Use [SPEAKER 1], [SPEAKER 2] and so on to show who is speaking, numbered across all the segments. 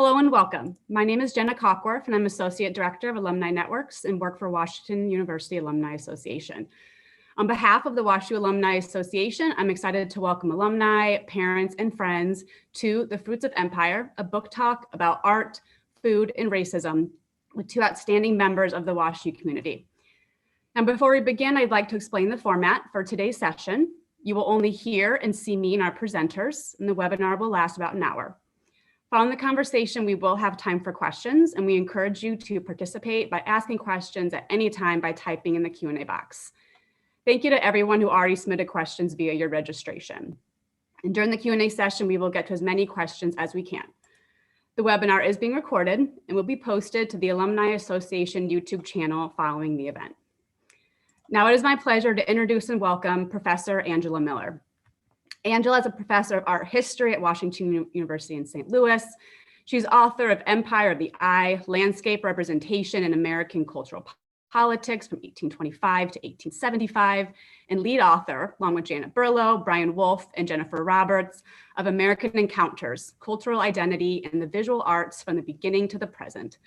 [SPEAKER 1] Hello and welcome. My name is Jenna Cockworth and I'm Associate Director of Alumni Networks and work for Washington University Alumni Association. On behalf of the WashU Alumni Association, I'm excited to welcome alumni, parents, and friends to The Fruits of Empire, a book talk about art, food, and racism with two outstanding members of the WashU community. Now, before we begin, I'd like to explain the format for today's session. You will only hear and see me and our presenters, and the webinar will last about an hour. Following the conversation, we will have time for questions, and we encourage you to participate by asking questions at any time by typing in the Q&A box. Thank you to everyone who already submitted questions via your registration. And during the Q&A session, we will get to as many questions as we can. The webinar is being recorded and will be posted to the Alumni Association YouTube channel following the event. Now it is my pleasure to introduce and welcome Professor Angela Miller. Angela is a professor of art history at Washington University in St. Louis. She's author of Empire of the Eye, Landscape Representation in American Cultural Politics from 1825 to 1875, and lead author, along with Janet Berlow, Brian Wolfe, and Jennifer Roberts, of American Encounters, Cultural Identity and the Visual Arts from the Beginning to the Present.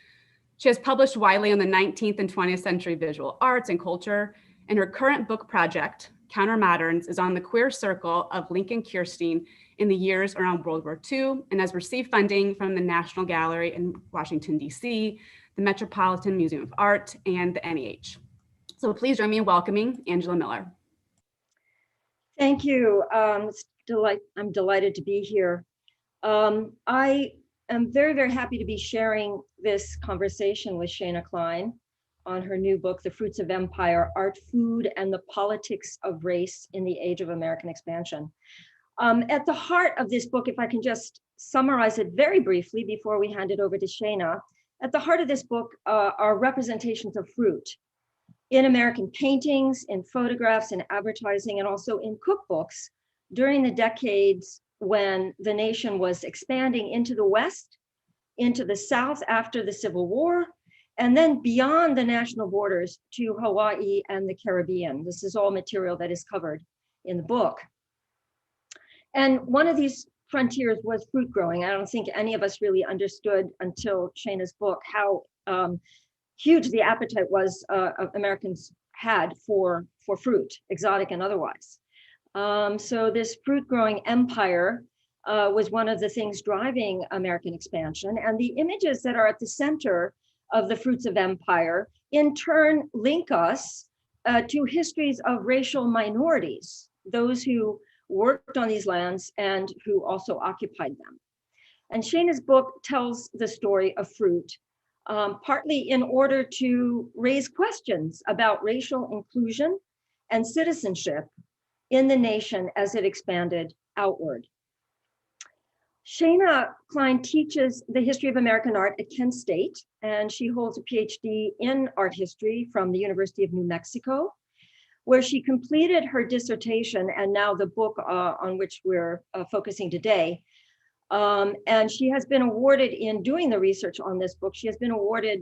[SPEAKER 1] She has published widely on the 19th and 20th century visual arts and culture, and her current book project, Countermoderns, is on the queer circle of Lincoln Kirstein in the years around World War II and has received funding from the National Gallery in Washington, D.C., the Metropolitan Museum of Art, and the NEH. So please join me in welcoming Angela Miller.
[SPEAKER 2] Thank you. I'm delighted to be here. I am very, very happy to be sharing this conversation with Shana Klein on her new book, The Fruits of Empire, Art, Food, and the Politics of Race in the Age of American Expansion. At the heart of this book, if I can just summarize it very briefly before we hand it over to Shana, at the heart of this book are representations of fruit in American paintings, in photographs, in advertising, and also in cookbooks during the decades when the nation was expanding into the West, into the South after the Civil War, and then beyond the national borders to Hawaii and the Caribbean. This is all material that is covered in the book. And one of these frontiers was fruit growing. I don't think any of us really understood until Shana's book how huge the appetite was Americans had for fruit, exotic and otherwise. So this fruit growing empire was one of the things driving American expansion. And the images that are at the center of the Fruits of Empire in turn link us to histories of racial minorities, those who worked on these lands and who also occupied them. And Shana's book tells the story of fruit, partly in order to raise questions about racial inclusion and citizenship in the nation as it expanded outward. Shana Klein teaches the history of American art at Kent State, and she holds a PhD in art history from the University of New Mexico, where she completed her dissertation and now the book on which we're focusing today. And she has been awarded, in doing the research on this book, she has been awarded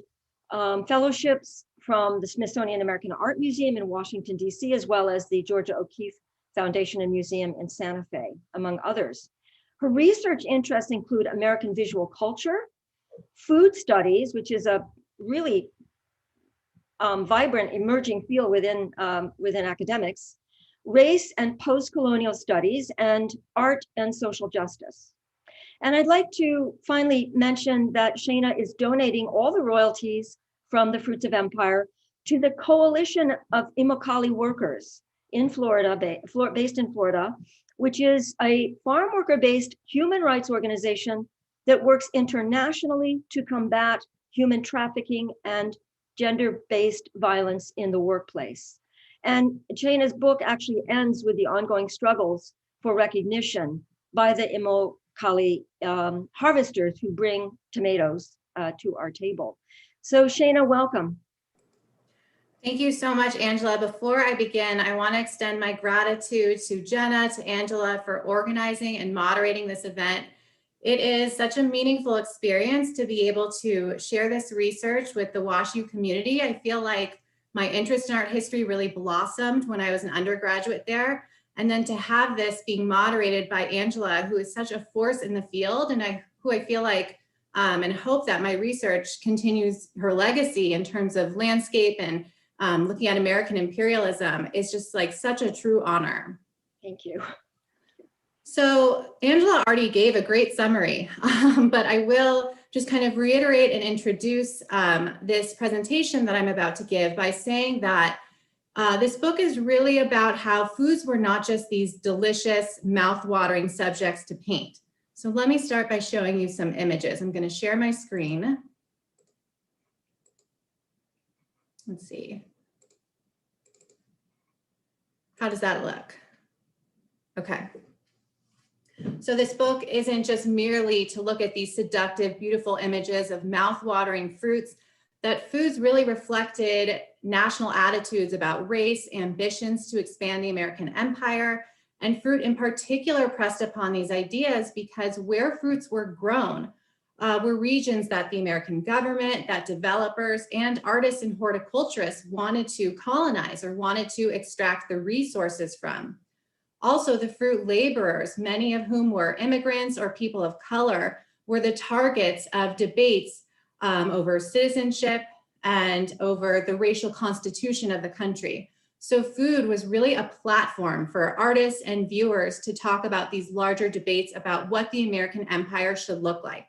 [SPEAKER 2] fellowships from the Smithsonian American Art Museum in Washington, D.C., as well as the Georgia O'Keefe Foundation and Museum in Santa Fe, among others. Her research interests include American visual culture, food studies, which is a really vibrant emerging field within academics, race and post-colonial studies, and art and social justice. And I'd like to finally mention that Shana is donating all the royalties from the Fruits of Empire to the Coalition of Immokalee Workers in Florida, based in Florida, which is a farm worker-based human rights organization that works internationally to combat human trafficking and gender-based violence in the workplace. And Shana's book actually ends with the ongoing struggles for recognition by the Immokalee harvesters who bring tomatoes to our table. So Shana, welcome.
[SPEAKER 3] Thank you so much, Angela. Before I begin, I want to extend my gratitude to Jenna, to Angela for organizing and moderating this event. It is such a meaningful experience to be able to share this research with the WashU community. I feel like my interest in art history really blossomed when I was an undergraduate there. And then to have this being moderated by Angela, who is such a force in the field and who I feel like and hope that my research continues her legacy in terms of landscape and looking at American imperialism is just like such a true honor.
[SPEAKER 2] Thank you.
[SPEAKER 3] So Angela already gave a great summary, but I will just kind of reiterate and introduce this presentation that I'm about to give by saying that this book is really about how foods were not just these delicious, mouth-watering subjects to paint. So let me start by showing you some images. I'm going to share my screen. Let's see. How does that look? Okay. So this book isn't just merely to look at these seductive, beautiful images of mouth-watering fruits. That foods really reflected national attitudes about race, ambitions to expand the American empire, and fruit in particular pressed upon these ideas because where fruits were grown were regions that the American government, that developers, and artists and horticulturists wanted to colonize or wanted to extract the resources from. Also, the fruit laborers, many of whom were immigrants or people of color, were the targets of debates over citizenship and over the racial constitution of the country. So food was really a platform for artists and viewers to talk about these larger debates about what the American empire should look like.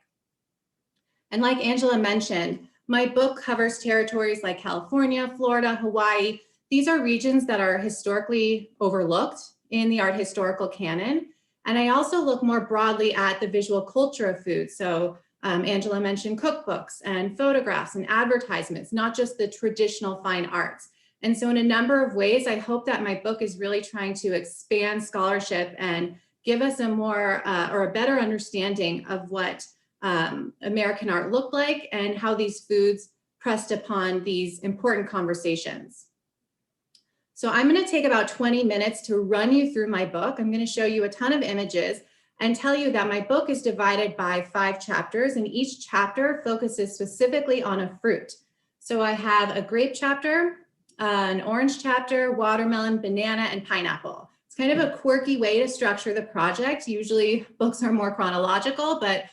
[SPEAKER 3] And like Angela mentioned, my book covers territories like California, Florida, Hawaii. These are regions that are historically overlooked in the art historical canon. And I also look more broadly at the visual culture of food. So Angela mentioned cookbooks and photographs and advertisements, not just the traditional fine arts. And so in a number of ways, I hope that my book is really trying to expand scholarship and give us a more or a better understanding of what American art looked like and how these foods pressed upon these important conversations. So I'm going to take about 20 minutes to run you through my book. I'm going to show you a ton of images and tell you that my book is divided by 5 chapters, and each chapter focuses specifically on a fruit. So I have a grape chapter, an orange chapter, watermelon, banana, and pineapple. It's kind of a quirky way to structure the project. Usually books are more chronological, but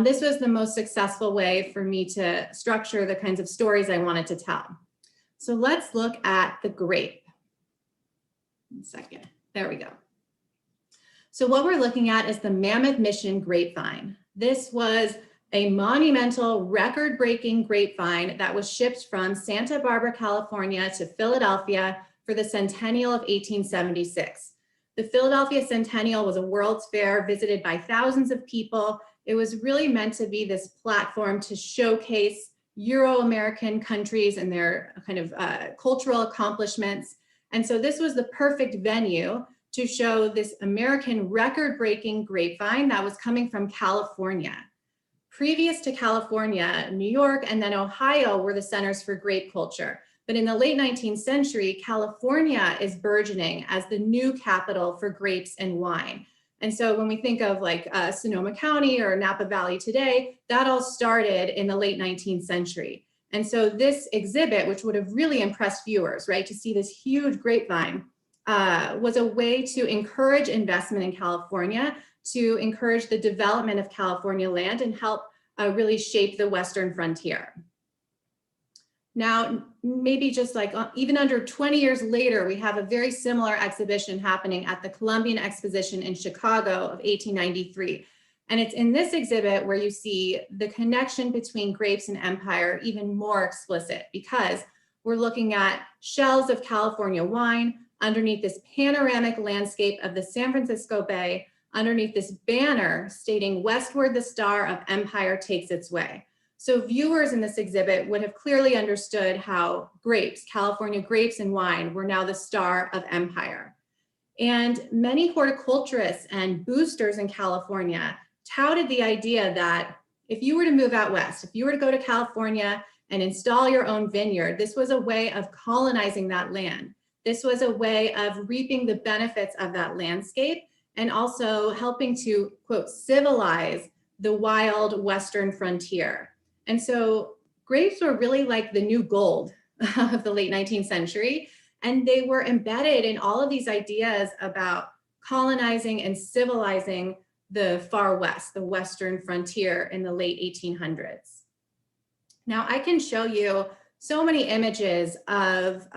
[SPEAKER 3] this was the most successful way for me to structure the kinds of stories I wanted to tell. So let's look at the grape. 1 second, there we go. So what we're looking at is the Mammoth Mission grapevine. This was a monumental, record-breaking grapevine that was shipped from Santa Barbara, California to Philadelphia for the centennial of 1876. The Philadelphia Centennial was a World's Fair visited by thousands of people. It was really meant to be this platform to showcase Euro-American countries and their kind of cultural accomplishments. And so this was the perfect venue to show this American record-breaking grapevine that was coming from California. Previous to California, New York and then Ohio were the centers for grape culture. But in the late 19th century, California is burgeoning as the new capital for grapes and wine. And so when we think of like Sonoma County or Napa Valley today, that all started in the late 19th century. And so this exhibit, which would have really impressed viewers, right, to see this huge grapevine, was a way to encourage investment in California, to encourage the development of California land and help really shape the Western frontier. Now, maybe just like even under 20 years later, we have a very similar exhibition happening at the Columbian Exposition in Chicago of 1893. And it's in this exhibit where you see the connection between grapes and empire even more explicit, because we're looking at shelves of California wine underneath this panoramic landscape of the San Francisco Bay, underneath this banner stating "Westward the star of empire takes its way." So viewers in this exhibit would have clearly understood how grapes, California grapes and wine, were now the star of empire. And many horticulturists and boosters in California touted the idea that if you were to move out west, if you were to go to California and install your own vineyard, this was a way of colonizing that land. This was a way of reaping the benefits of that landscape and also helping to, quote, civilize the wild Western frontier. And so grapes were really like the new gold of the late 19th century. And they were embedded in all of these ideas about colonizing and civilizing the far west, the western frontier in the late 1800s. Now I can show you so many images of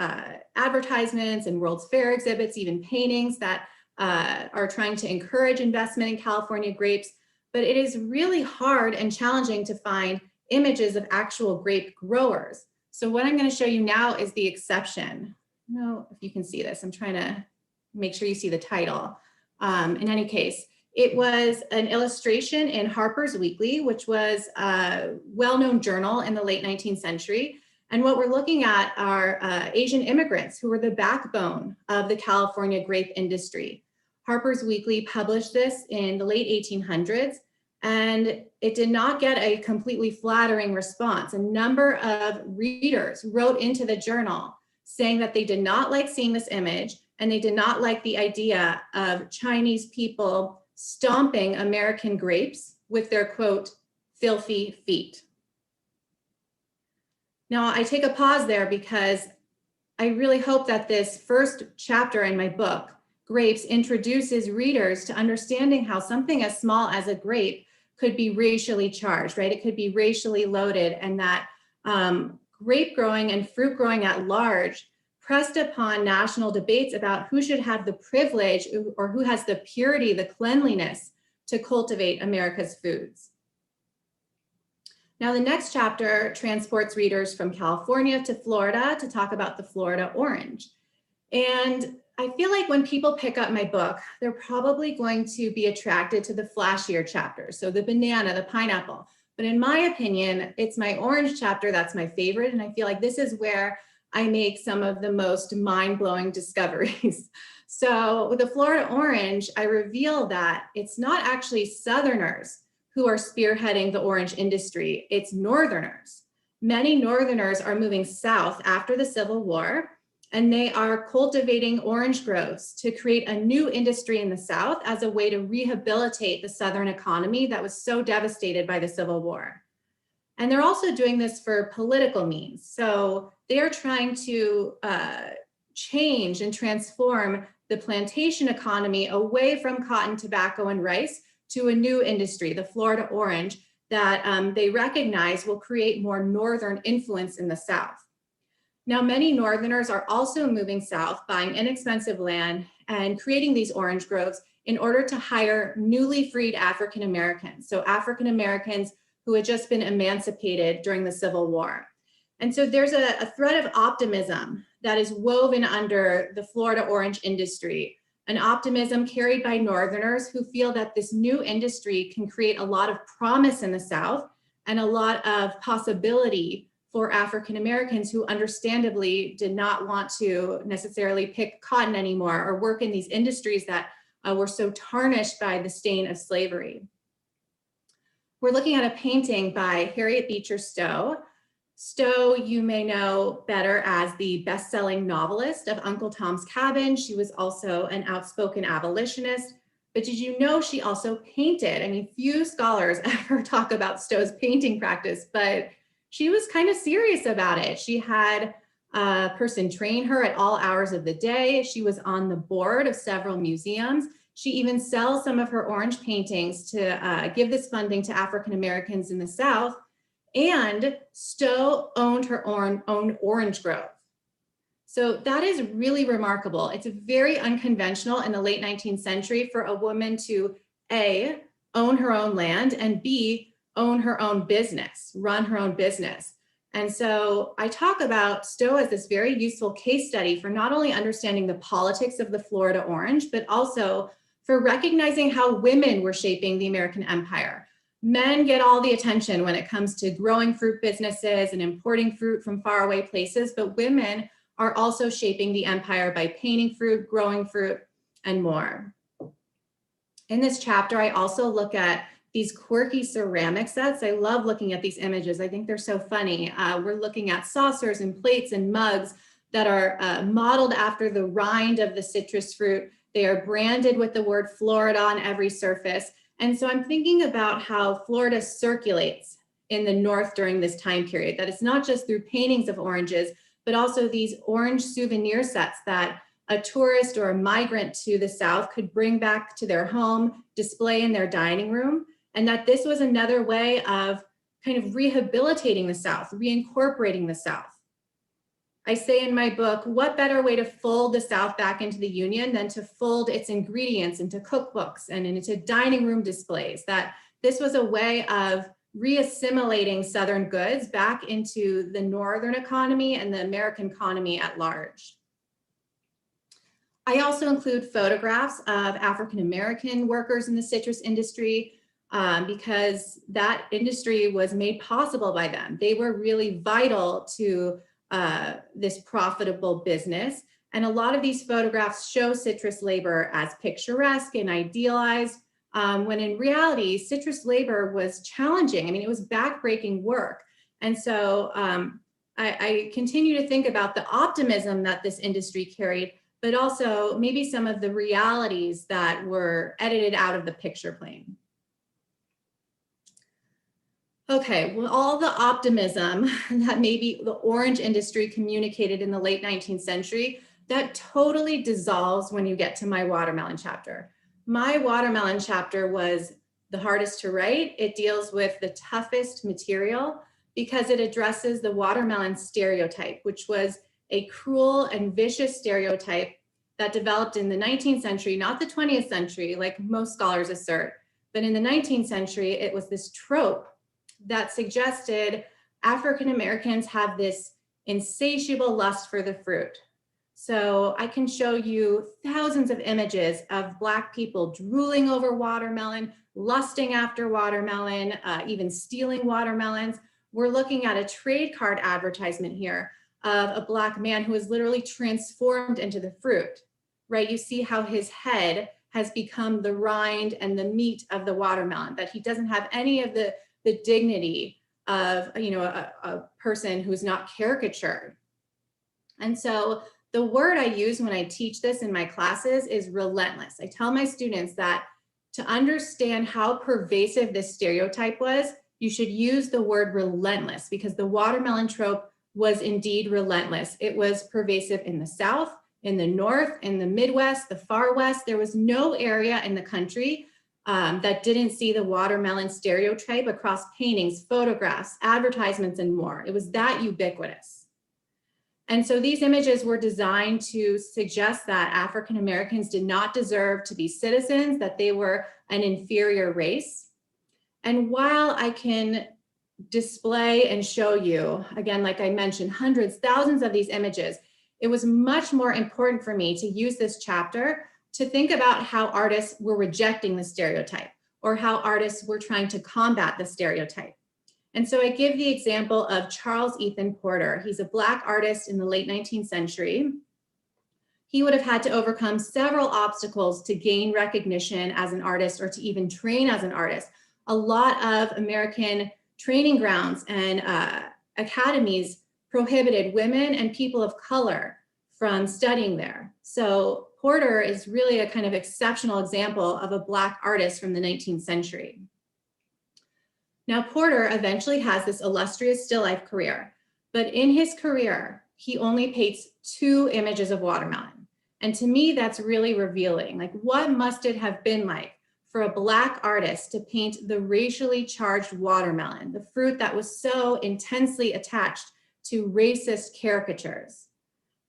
[SPEAKER 3] advertisements and World's Fair exhibits, even paintings that are trying to encourage investment in California grapes, but it is really hard and challenging to find images of actual grape growers. So what I'm going to show you now is the exception. I don't know if you can see this. I'm trying to make sure you see the title. In any case, it was an illustration in Harpers Weekly, which was a well-known journal in the late 19th century. And what we're looking at are Asian immigrants who were the backbone of the California grape industry. Harpers Weekly published this in the late 1800s, and it did not get a completely flattering response. A number of readers wrote into the journal saying that they did not like seeing this image, and they did not like the idea of Chinese people stomping American grapes with their, quote, filthy feet. Now, I take a pause there because I really hope that this first chapter in my book, Grapes, introduces readers to understanding how something as small as a grape could be racially charged, right? It could be racially loaded, and that grape growing and fruit growing at large pressed upon national debates about who should have the privilege or who has the purity, the cleanliness to cultivate America's foods. Now, the next chapter transports readers from California to Florida to talk about the Florida orange. And I feel like when people pick up my book, they're probably going to be attracted to the flashier chapters. So the banana, the pineapple. But in my opinion, it's my orange chapter that's my favorite. And I feel like this is where I make some of the most mind-blowing discoveries. So with the Florida orange, I reveal that it's not actually Southerners who are spearheading the orange industry, it's Northerners. Many Northerners are moving south after the Civil War, and they are cultivating orange groves to create a new industry in the South as a way to rehabilitate the Southern economy that was so devastated by the Civil War. And they're also doing this for political means. So they are trying to change and transform the plantation economy away from cotton, tobacco, and rice to a new industry, the Florida orange, that they recognize will create more Northern influence in the South. Now, many Northerners are also moving south, buying inexpensive land and creating these orange groves in order to hire newly freed African Americans. So African Americans who had just been emancipated during the Civil War. And so there's a thread of optimism that is woven under the Florida orange industry, an optimism carried by Northerners who feel that this new industry can create a lot of promise in the South and a lot of possibility for African Americans who understandably did not want to necessarily pick cotton anymore or work in these industries that were so tarnished by the stain of slavery. We're looking at a painting by Harriet Beecher Stowe. Stowe, you may know better as the best-selling novelist of Uncle Tom's Cabin. She was also an outspoken abolitionist, but did you know she also painted? I mean, few scholars ever talk about Stowe's painting practice, but she was kind of serious about it. She had a person train her at all hours of the day. She was on the board of several museums. She even sells some of her orange paintings to give this funding to African Americans in the South. And Stowe owned her own orange grove. So that is really remarkable. It's very unconventional in the late 19th century for a woman to A, own her own land, and B, own her own business, run her own business. And so I talk about Stowe as this very useful case study for not only understanding the politics of the Florida orange, but also for recognizing how women were shaping the American empire. Men get all the attention when it comes to growing fruit businesses and importing fruit from faraway places, but women are also shaping the empire by painting fruit, growing fruit, and more. In this chapter, I also look at these quirky ceramic sets. I love looking at these images. I think they're so funny. We're looking at saucers and plates and mugs that are modeled after the rind of the citrus fruit. They are branded with the word Florida on every surface. And so I'm thinking about how Florida circulates in the North during this time period, that it's not just through paintings of oranges, but also these orange souvenir sets that a tourist or a migrant to the South could bring back to their home, display in their dining room, and that this was another way of kind of rehabilitating the South, reincorporating the South. I say in my book, what better way to fold the South back into the Union than to fold its ingredients into cookbooks and into dining room displays, that this was a way of reassimilating Southern goods back into the Northern economy and the American economy at large. I also include photographs of African-American workers in the citrus industry because that industry was made possible by them. They were really vital to this profitable business. And a lot of these photographs show citrus labor as picturesque and idealized, when in reality, citrus labor was challenging. I mean, it was backbreaking work. And so I continue to think about the optimism that this industry carried, but also maybe some of the realities that were edited out of the picture plane. Okay, well, all the optimism that maybe the orange industry communicated in the late 19th century, that totally dissolves when you get to my watermelon chapter. My watermelon chapter was the hardest to write. It deals with the toughest material because it addresses the watermelon stereotype, which was a cruel and vicious stereotype that developed in the 19th century, not the 20th century, like most scholars assert, but in the 19th century, it was this trope that suggested African Americans have this insatiable lust for the fruit. So I can show you thousands of images of Black people drooling over watermelon, lusting after watermelon, even stealing watermelons. We're looking at a trade card advertisement here of a Black man who is literally transformed into the fruit, right? You see how his head has become the rind and the meat of the watermelon, that he doesn't have any of the dignity of, a person who's not caricatured. And so the word I use when I teach this in my classes is relentless. I tell my students that to understand how pervasive this stereotype was, you should use the word relentless, because the watermelon trope was indeed relentless. It was pervasive in the South, in the North, in the Midwest, the far West. There was no area in the country that didn't see the watermelon stereotype across paintings, photographs, advertisements, and more. It was that ubiquitous. And so these images were designed to suggest that African Americans did not deserve to be citizens, that they were an inferior race. And while I can display and show you, again, like I mentioned, hundreds, thousands of these images, it was much more important for me to use this chapter to think about how artists were rejecting the stereotype, or how artists were trying to combat the stereotype. And so I give the example of Charles Ethan Porter. He's a Black artist in the late 19th century. He would have had to overcome several obstacles to gain recognition as an artist, or to even train as an artist. A lot of American training grounds and academies prohibited women and people of color from studying there. So Porter is really a kind of exceptional example of a Black artist from the 19th century. Now, Porter eventually has this illustrious still life career, but in his career, he only paints 2 images of watermelon. And to me, that's really revealing. Like, what must it have been like for a Black artist to paint the racially charged watermelon, the fruit that was so intensely attached to racist caricatures?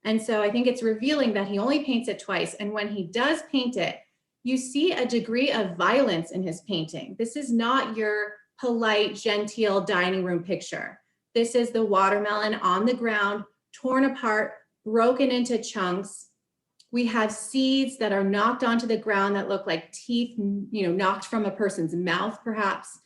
[SPEAKER 3] And so I think it's revealing that he only paints it twice. And when he does paint it, you see a degree of violence in his painting. This is not your polite, genteel dining room picture. This is the watermelon on the ground, torn apart, broken into chunks. We have seeds that are knocked onto the ground that look like teeth, knocked from a person's mouth, perhaps.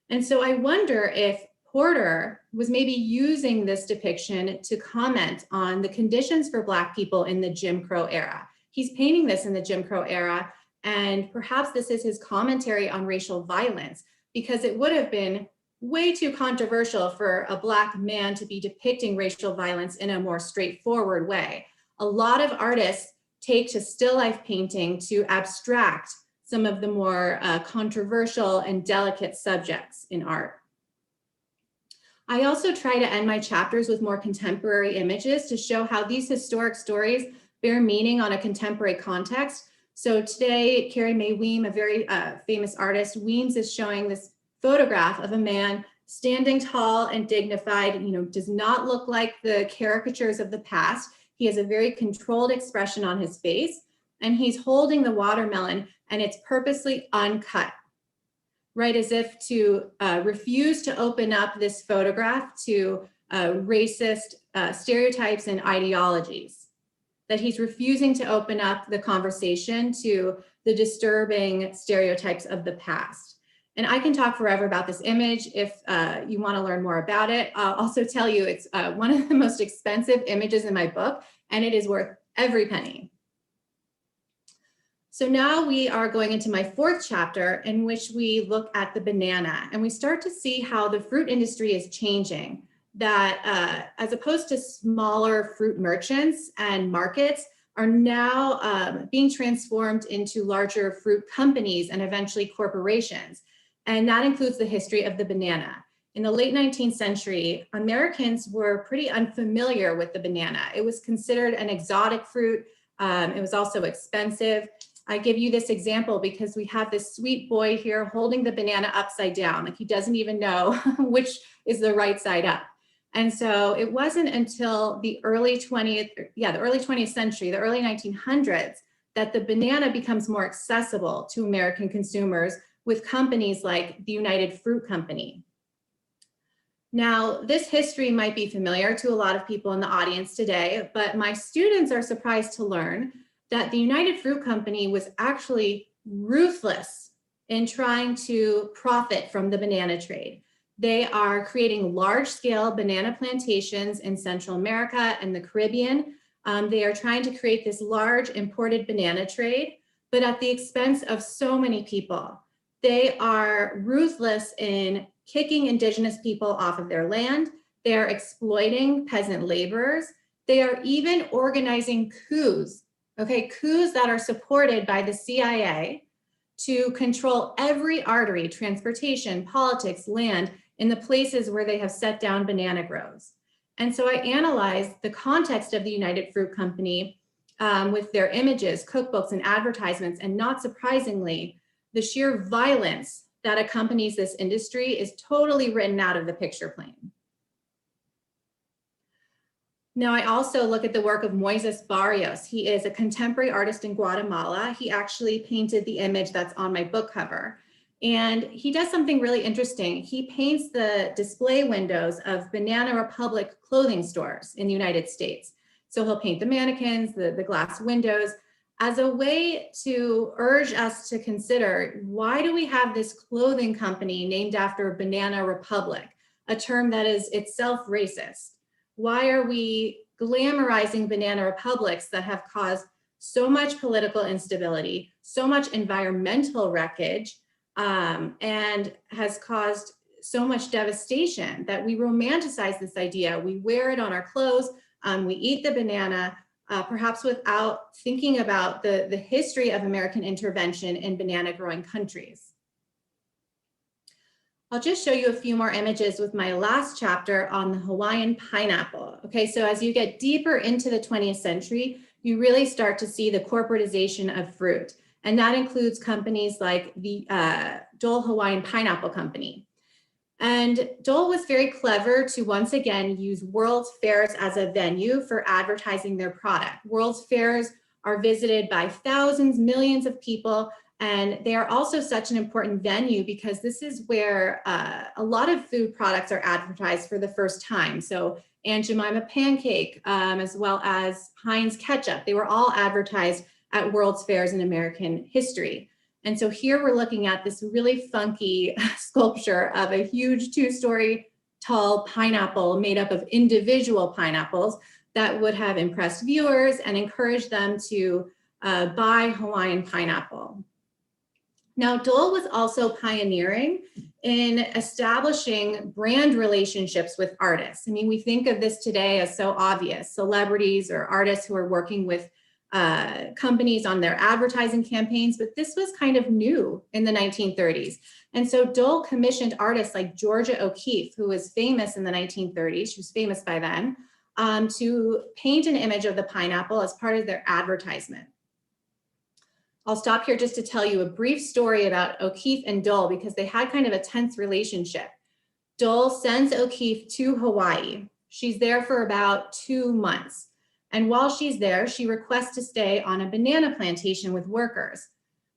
[SPEAKER 3] And so I wonder if Porter was maybe using this depiction to comment on the conditions for Black people in the Jim Crow era. He's painting this in the Jim Crow era, and perhaps this is his commentary on racial violence, because it would have been way too controversial for a Black man to be depicting racial violence in a more straightforward way. A lot of artists take to still life painting to abstract some of the more controversial and delicate subjects in art. I also try to end my chapters with more contemporary images to show how these historic stories bear meaning on a contemporary context. So today, Carrie Mae Weems, a very famous artist, Weems is showing this photograph of a man standing tall and dignified, does not look like the caricatures of the past. He has a very controlled expression on his face, and he's holding the watermelon, and it's purposely uncut, right? As if to refuse to open up this photograph to racist stereotypes and ideologies, that he's refusing to open up the conversation to the disturbing stereotypes of the past. And I can talk forever about this image if you want to learn more about it. I'll also tell you it's one of the most expensive images in my book, and it is worth every penny. So now we are going into my fourth chapter, in which we look at the banana, and we start to see how the fruit industry is changing, that as opposed to smaller fruit merchants and markets are now being transformed into larger fruit companies and eventually corporations. And that includes the history of the banana. In the late 19th century, Americans were pretty unfamiliar with the banana. It was considered an exotic fruit. It was also expensive. I give you this example because we have this sweet boy here holding the banana upside down, like he doesn't even know which is the right side up. And so it wasn't until the early 20th century, the early 1900s, that the banana becomes more accessible to American consumers with companies like the United Fruit Company. Now, this history might be familiar to a lot of people in the audience today, but my students are surprised to learn that the United Fruit Company was actually ruthless in trying to profit from the banana trade. They are creating large-scale banana plantations in Central America and the Caribbean. They are trying to create this large imported banana trade, but at the expense of so many people. They are ruthless in kicking indigenous people off of their land. They are exploiting peasant laborers. They are even organizing coups, coups that are supported by the CIA to control every artery, transportation, politics, land, in the places where they have set down banana groves. And so I analyzed the context of the United Fruit Company with their images, cookbooks, and advertisements, and not surprisingly, the sheer violence that accompanies this industry is totally written out of the picture plane. Now, I also look at the work of Moises Barros. He is a contemporary artist in Guatemala. He actually painted the image that's on my book cover. And he does something really interesting. He paints the display windows of Banana Republic clothing stores in the United States. So he'll paint the mannequins, the glass windows, as a way to urge us to consider, why do we have this clothing company named after Banana Republic, a term that is itself racist? Why are we glamorizing banana republics that have caused so much political instability, so much environmental wreckage, and has caused so much devastation that we romanticize this idea? We wear it on our clothes, we eat the banana, perhaps without thinking about the history of American intervention in banana growing countries. I'll just show you a few more images with my last chapter on the Hawaiian pineapple. Okay, so as you get deeper into the 20th century, you really start to see the corporatization of fruit. And that includes companies like the Dole Hawaiian Pineapple Company. And Dole was very clever to once again use World's Fairs as a venue for advertising their product. World's Fairs are visited by thousands, millions of people, and they are also such an important venue because this is where a lot of food products are advertised for the first time. So Aunt Jemima pancake, as well as Heinz ketchup, they were all advertised at World's Fairs in American history. And so here we're looking at this really funky sculpture of a huge 2-story tall pineapple made up of individual pineapples that would have impressed viewers and encouraged them to buy Hawaiian pineapple. Now, Dole was also pioneering in establishing brand relationships with artists. I mean, we think of this today as so obvious, celebrities or artists who are working with companies on their advertising campaigns, but this was kind of new in the 1930s. And so Dole commissioned artists like Georgia O'Keefe, who was famous in the 1930s, she was famous by then, to paint an image of the pineapple as part of their advertisement. I'll stop here just to tell you a brief story about OKeefe and Dole because they had kind of a tense relationship. Dole sends OKeefe to Hawaii. She's there for about 2 months. And while she's there, she requests to stay on a banana plantation with workers.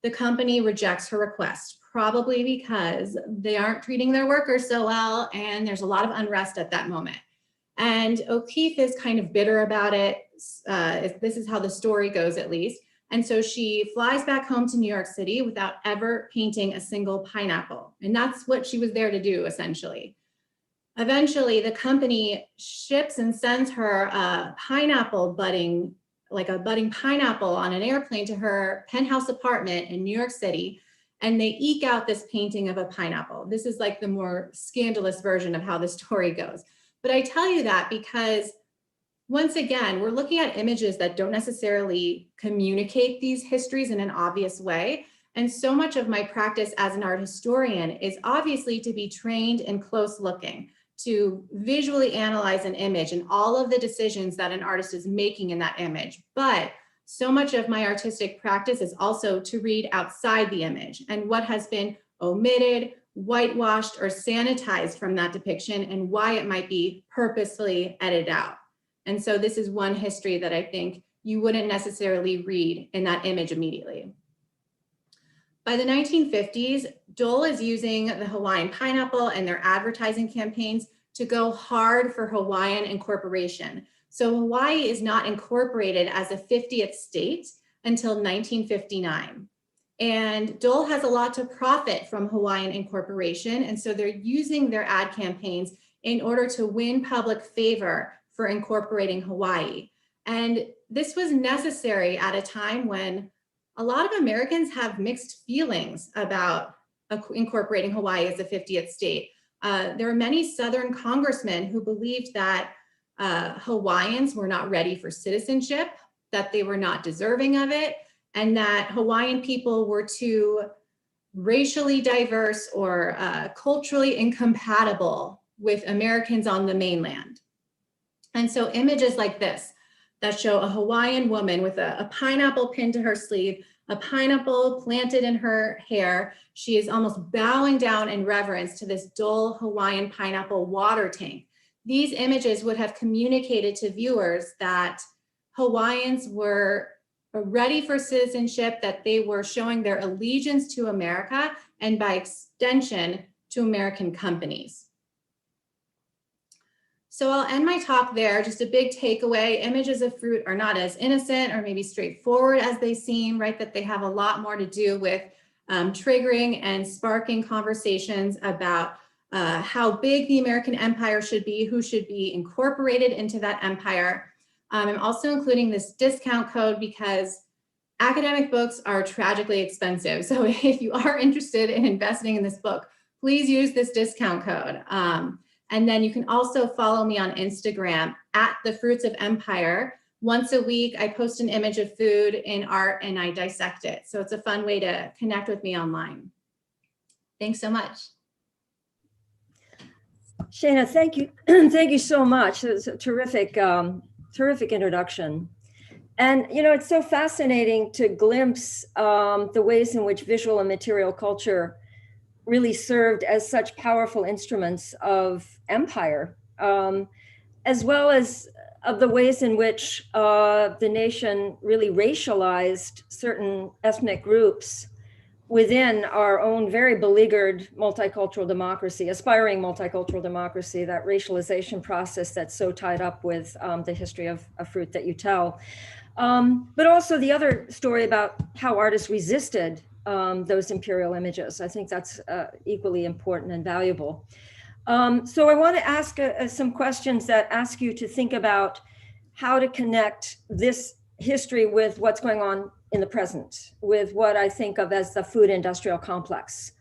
[SPEAKER 3] The company rejects her request, probably because they aren't treating their workers so well, and there's a lot of unrest at that moment. And OKeefe is kind of bitter about it. This is how the story goes, at least. And so she flies back home to New York City without ever painting a single pineapple. And that's what she was there to do, essentially. Eventually, the company ships and sends her a budding pineapple on an airplane to her penthouse apartment in New York City. And they eke out this painting of a pineapple. This is like the more scandalous version of how the story goes. But I tell you that because once again, we're looking at images that don't necessarily communicate these histories in an obvious way. And so much of my practice as an art historian is obviously to be trained in close looking, to visually analyze an image and all of the decisions that an artist is making in that image. But so much of my artistic practice is also to read outside the image and what has been omitted, whitewashed, or sanitized from that depiction and why it might be purposefully edited out. And so this is one history that I think you wouldn't necessarily read in that image immediately. By the 1950s, Dole is using the Hawaiian pineapple and their advertising campaigns to go hard for Hawaiian incorporation. So Hawaii is not incorporated as a 50th state until 1959. And Dole has a lot to profit from Hawaiian incorporation. And so they're using their ad campaigns in order to win public favor for incorporating Hawaii. And this was necessary at a time when a lot of Americans have mixed feelings about incorporating Hawaii as a 50th state. There are many Southern congressmen who believed that Hawaiians were not ready for citizenship, that they were not deserving of it, and that Hawaiian people were too racially diverse or culturally incompatible with Americans on the mainland. And so images like this that show a Hawaiian woman with a pineapple pinned to her sleeve, a pineapple planted in her hair. She is almost bowing down in reverence to this Dole Hawaiian pineapple water tank. These images would have communicated to viewers that Hawaiians were ready for citizenship, that they were showing their allegiance to America and by extension to American companies. So I'll end my talk there. Just a big takeaway: images of fruit are not as innocent or maybe straightforward as they seem, right? That they have a lot more to do with triggering and sparking conversations about how big the American empire should be, who should be incorporated into that empire. I'm also including this discount code because academic books are tragically expensive. So if you are interested in investing in this book, please use this discount code. And then you can also follow me on Instagram at The Fruits of Empire. Once a week, I post an image of food in art and I dissect it. So it's a fun way to connect with me online. Thanks so much.
[SPEAKER 2] Shana, thank you. Thank you so much. It was a terrific, terrific introduction. And, you know, it's so fascinating to glimpse the ways in which visual and material culture really served as such powerful instruments of empire, as well as of the ways in which the nation really racialized certain ethnic groups within our own very beleaguered multicultural democracy, aspiring multicultural democracy, that racialization process that's so tied up with the history of fruit that you tell. But also the other story about how artists resisted those imperial images. I think that's equally important and valuable. So I want to ask some questions that ask you to think about how to connect this history with what's going on in the present, with what I think of as the food industrial complex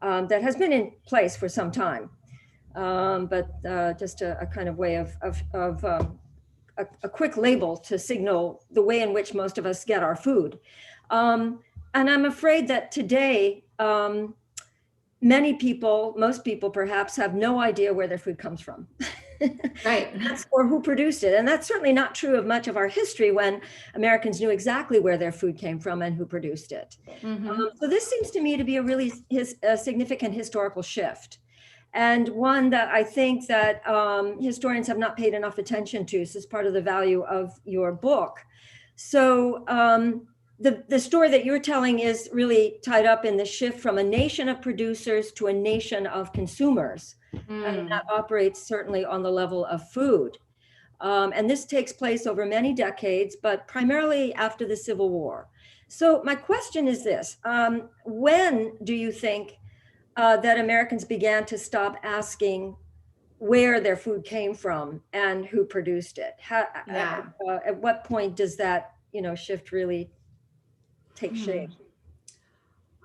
[SPEAKER 2] that has been in place for some time, but just a kind of way of a quick label to signal the way in which most of us get our food. And I'm afraid that today, many people, most people perhaps, have no idea where their food comes from.
[SPEAKER 3] Right.
[SPEAKER 2] Or who produced it. And that's certainly not true of much of our history when Americans knew exactly where their food came from and who produced it. So this seems to me to be a really significant historical shift, and one that I think that historians have not paid enough attention to. So this is part of the value of your book. So the story that you're telling is really tied up in the shift from a nation of producers to a nation of consumers. And that operates certainly on the level of food. And this takes place over many decades, but primarily after the Civil War. So my question is this: when do you think that Americans began to stop asking where their food came from and who produced it? At what point does that, shift really take shape?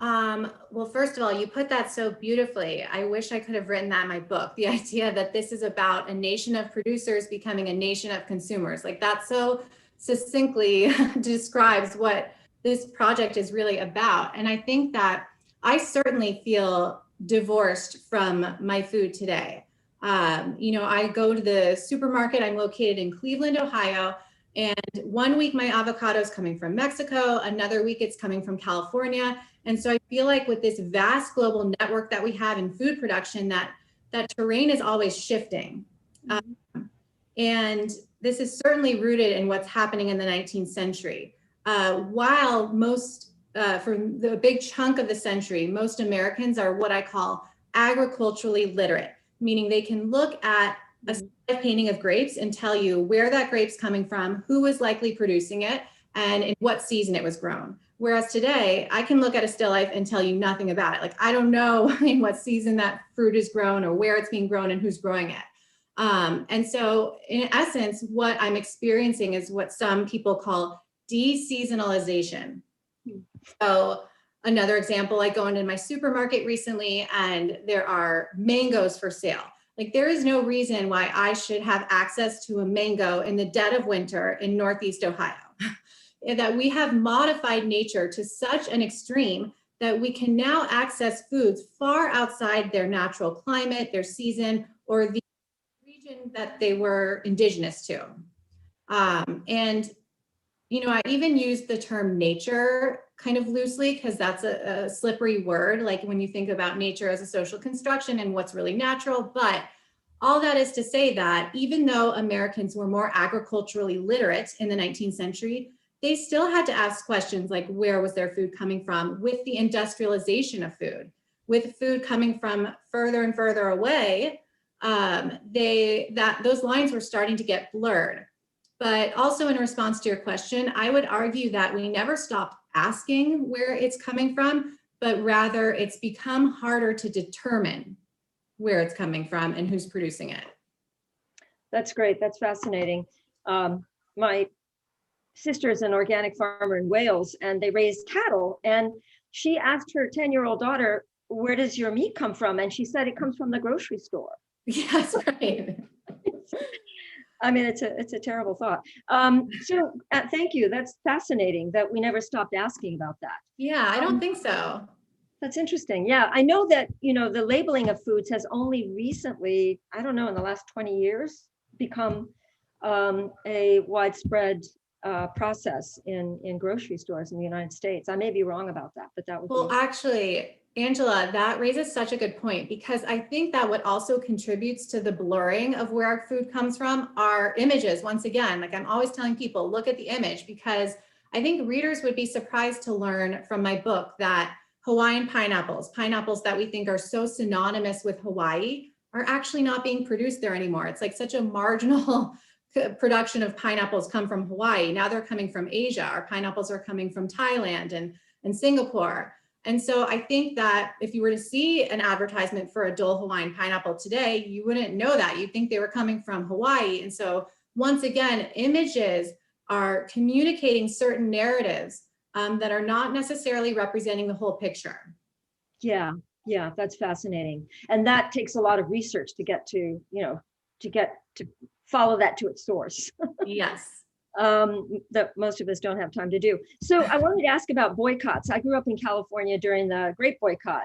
[SPEAKER 3] Well, first of all, you put that so beautifully. I wish I could have written that in my book. The idea that this is about a nation of producers becoming a nation of consumers. Like, that so succinctly describes what this project is really about. And I think that I certainly feel divorced from my food today. I go to the supermarket. I'm located in Cleveland, Ohio. And one week my avocado is coming from Mexico. Another week it's coming from California. And so I feel like with this vast global network that we have in food production, that terrain is always shifting. And this is certainly rooted in what's happening in the 19th century. While for the big chunk of the century, most Americans are what I call agriculturally literate, meaning they can look at a painting of grapes and tell you where that grape's coming from, who was likely producing it, and in what season it was grown. Whereas today, I can look at a still life and tell you nothing about it. Like, I don't know in what season that fruit is grown or where it's being grown and who's growing it. And so in essence, what I'm experiencing is what some people call deseasonalization. So another example, I go into my supermarket recently and there are mangoes for sale. Like, there is no reason why I should have access to a mango in the dead of winter in Northeast Ohio. That we have modified nature to such an extreme that we can now access foods far outside their natural climate, their season, or the region that they were indigenous to. And I even use the term nature kind of loosely because that's a slippery word, like when you think about nature as a social construction and what's really natural. But all that is to say that even though Americans were more agriculturally literate in the 19th century, they still had to ask questions like, where was their food coming from? With the industrialization of food, with food coming from further and further away, those lines were starting to get blurred. But also in response to your question, I would argue that we never stopped asking where it's coming from, but rather it's become harder to determine where it's coming from and who's producing it.
[SPEAKER 2] That's great. That's fascinating. My sister is an organic farmer in Wales, and they raise cattle. And she asked her 10-year-old daughter, where does your meat come from? And she said, it comes from the grocery store.
[SPEAKER 3] Yes, right.
[SPEAKER 2] I mean, it's a terrible thought. So thank you. That's fascinating that we never stopped asking about that.
[SPEAKER 3] Yeah, I don't think so.
[SPEAKER 2] That's interesting. Yeah, I know that, the labeling of foods has only recently, I don't know, in the last 20 years, become a widespread process in grocery stores in the United States. I may be wrong about that, but that would
[SPEAKER 3] Well, actually, Angela, that raises such a good point, because I think that what also contributes to the blurring of where our food comes from are images. Once again, like I'm always telling people, look at the image, because I think readers would be surprised to learn from my book that Hawaiian pineapples that we think are so synonymous with Hawaii, are actually not being produced there anymore. It's like such a marginal production of pineapples come from Hawaii. Now they're coming from Asia. Our pineapples are coming from Thailand and Singapore. And so I think that if you were to see an advertisement for a Dole Hawaiian pineapple today, you wouldn't know that. You'd think they were coming from Hawaii. And so once again, images are communicating certain narratives that are not necessarily representing the whole picture.
[SPEAKER 2] Yeah, that's fascinating. And that takes a lot of research to get to follow that to its source.
[SPEAKER 3] Yes.
[SPEAKER 2] That most of us don't have time to do. So I wanted to ask about boycotts. I grew up in California during the Great Boycott,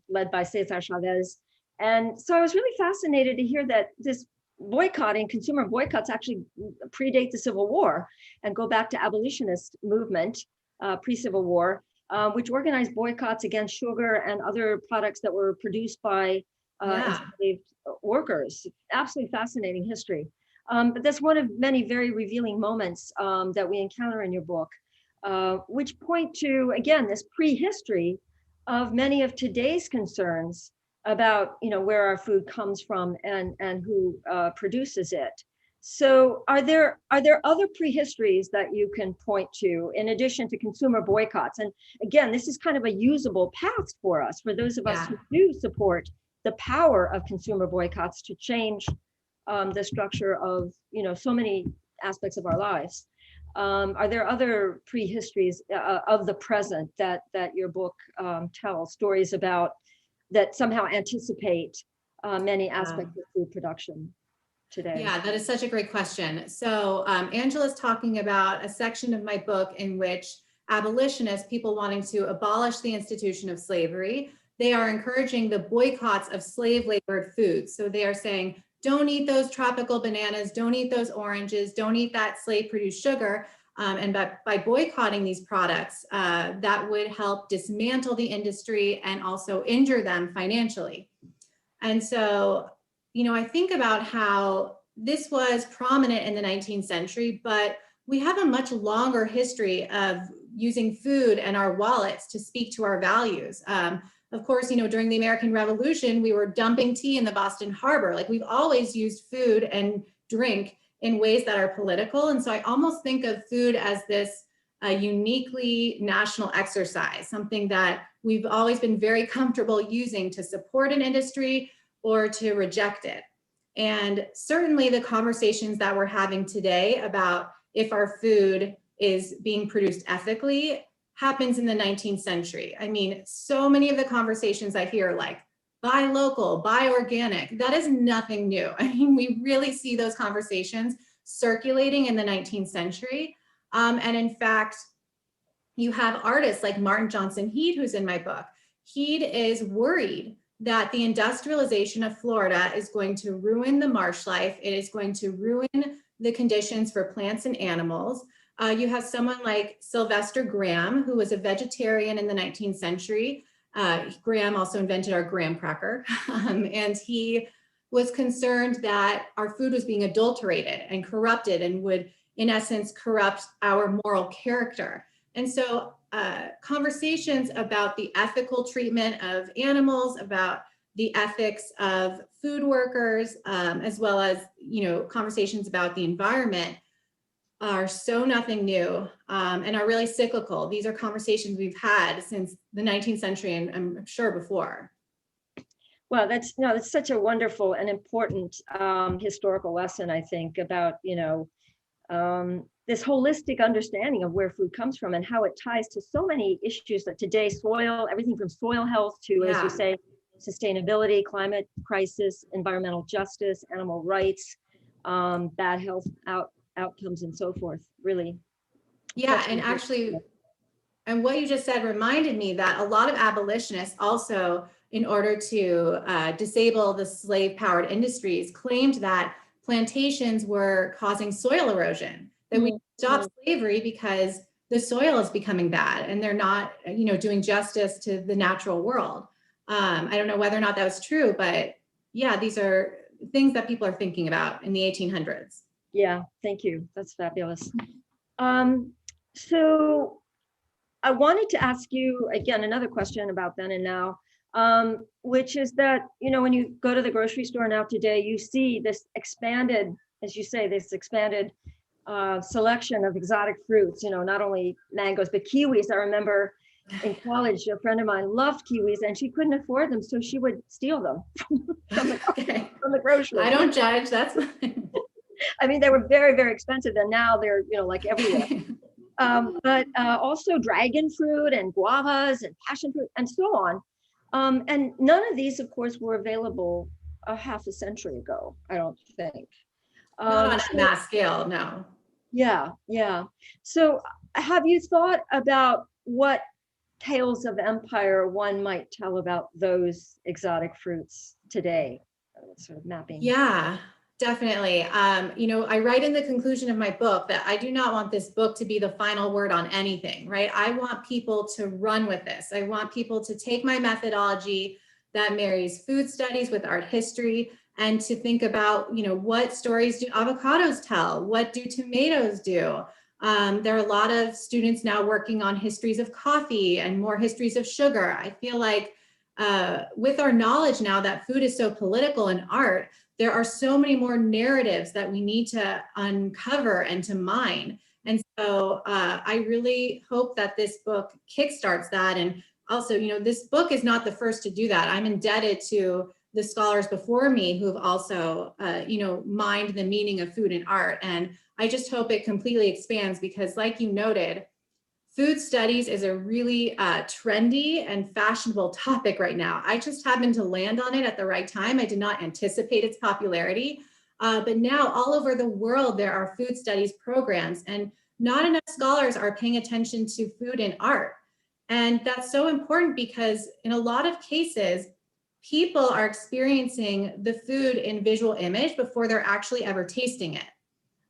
[SPEAKER 2] led by Cesar Chavez. And so I was really fascinated to hear that this boycotting, consumer boycotts actually predate the Civil War and go back to abolitionist movement pre-Civil War, which organized boycotts against sugar and other products that were produced by enslaved workers. Absolutely fascinating history. But that's one of many very revealing moments that we encounter in your book, which point to, again, this prehistory of many of today's concerns about, where our food comes from and who produces it. So are there other prehistories that you can point to in addition to consumer boycotts? And again, this is kind of a usable path for us, for those of us who do support the power of consumer boycotts to change the structure of, so many aspects of our lives. Are there other prehistories of the present that your book tells stories about that somehow anticipate many aspects of food production today?
[SPEAKER 3] Yeah, that is such a great question. So Angela's talking about a section of my book in which abolitionists, people wanting to abolish the institution of slavery, they are encouraging the boycotts of slave labored foods. So they are saying, don't eat those tropical bananas, don't eat those oranges, don't eat that slave produced sugar. And by boycotting these products, that would help dismantle the industry and also injure them financially. And so, I think about how this was prominent in the 19th century, but we have a much longer history of using food and our wallets to speak to our values. Of course, during the American Revolution, we were dumping tea in the Boston Harbor. Like, we've always used food and drink in ways that are political. And so I almost think of food as this uniquely national exercise, something that we've always been very comfortable using to support an industry or to reject it. And certainly the conversations that we're having today about if our food is being produced ethically happens in the 19th century. I mean, so many of the conversations I hear, like, buy local, buy organic, that is nothing new. I mean, we really see those conversations circulating in the 19th century. And in fact, you have artists like Martin Johnson Heed, who's in my book. Heed is worried that the industrialization of Florida is going to ruin the marsh life. It is going to ruin the conditions for plants and animals. You have someone like Sylvester Graham, who was a vegetarian in the 19th century. Graham also invented our graham cracker. And he was concerned that our food was being adulterated and corrupted and would, in essence, corrupt our moral character. And so conversations about the ethical treatment of animals, about the ethics of food workers, as well as, conversations about the environment are so nothing new and are really cyclical. These are conversations we've had since the 19th century and I'm sure before.
[SPEAKER 2] Well, that's such a wonderful and important historical lesson, I think, about, this holistic understanding of where food comes from and how it ties to so many issues that today, soil, everything from soil health to, as you say, sustainability, climate crisis, environmental justice, animal rights, bad health outcomes and so forth, really.
[SPEAKER 3] Yeah, and actually, and what you just said reminded me that a lot of abolitionists also, in order to disable the slave-powered industries, claimed that plantations were causing soil erosion, that we stop slavery because the soil is becoming bad and they're not, doing justice to the natural world. I don't know whether or not that was true, but yeah, these are things that people are thinking about in the 1800s.
[SPEAKER 2] Yeah, thank you. That's fabulous. So I wanted to ask you again another question about then and now, which is that, when you go to the grocery store now today, you see this expanded, as you say, this expanded selection of exotic fruits, not only mangoes, but kiwis. I remember in college, a friend of mine loved kiwis and she couldn't afford them, so she would steal them from the grocery.
[SPEAKER 3] I don't judge, that's fine.
[SPEAKER 2] I mean, they were very, very expensive and now they're, like everywhere. But also dragon fruit and guavas and passion fruit and so on. And none of these, of course, were available a half a century ago, I don't think.
[SPEAKER 3] Not on a mass scale, no.
[SPEAKER 2] Yeah. So have you thought about what tales of empire one might tell about those exotic fruits today? Sort of mapping.
[SPEAKER 3] Yeah, Definitely. I write in the conclusion of my book that I do not want this book to be the final word on anything, right? I want people to run with this. I want people to take my methodology that marries food studies with art history and to think about, what stories do avocados tell? What do tomatoes do? There are a lot of students now working on histories of coffee and more histories of sugar. I feel like with our knowledge now that food is so political in art, there are so many more narratives that we need to uncover and to mine. And so I really hope that this book kickstarts that. And also, this book is not the first to do that. I'm indebted to the scholars before me who have also, mined the meaning of food and art. And I just hope it completely expands because, like you noted, food studies is a really trendy and fashionable topic right now. I just happened to land on it at the right time. I did not anticipate its popularity, but now all over the world, there are food studies programs and not enough scholars are paying attention to food and art. And that's so important because in a lot of cases, people are experiencing the food in visual image before they're actually ever tasting it,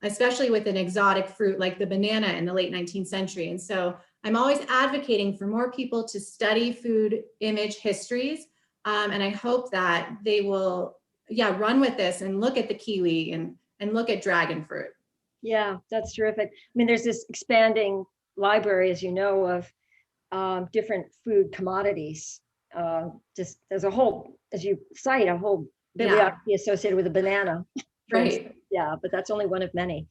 [SPEAKER 3] especially with an exotic fruit like the banana in the late 19th century. And so I'm always advocating for more people to study food image histories. And I hope that they will, run with this and look at the kiwi and look at dragon fruit.
[SPEAKER 2] Yeah, that's terrific. I mean, there's this expanding library, as you know, of different food commodities. Just there's a whole, as you cite, a whole bibliography associated with a banana.
[SPEAKER 3] Right.
[SPEAKER 2] Yeah, but that's only one of many.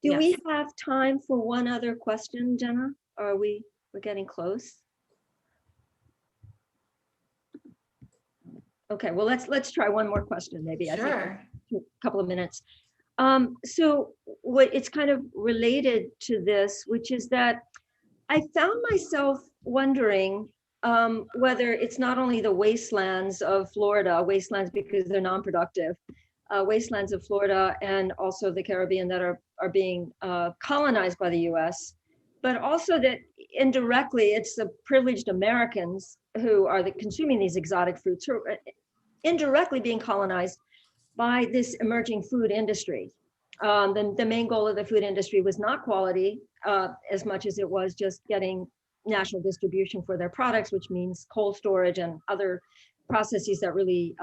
[SPEAKER 2] Do we have time for one other question, Jenna? Are we're getting close? Okay, well, let's try one more question, maybe.
[SPEAKER 3] Sure.
[SPEAKER 2] I think a couple of minutes. So it's kind of related to this, which is that I found myself wondering whether it's not only the wastelands of Florida, wastelands because they're non-productive, wastelands of Florida and also the Caribbean that are being colonized by the US, but also that indirectly it's the privileged Americans who are consuming these exotic fruits who are indirectly being colonized by this emerging food industry. The main goal of the food industry was not quality as much as it was just getting national distribution for their products, which means cold storage and other processes that really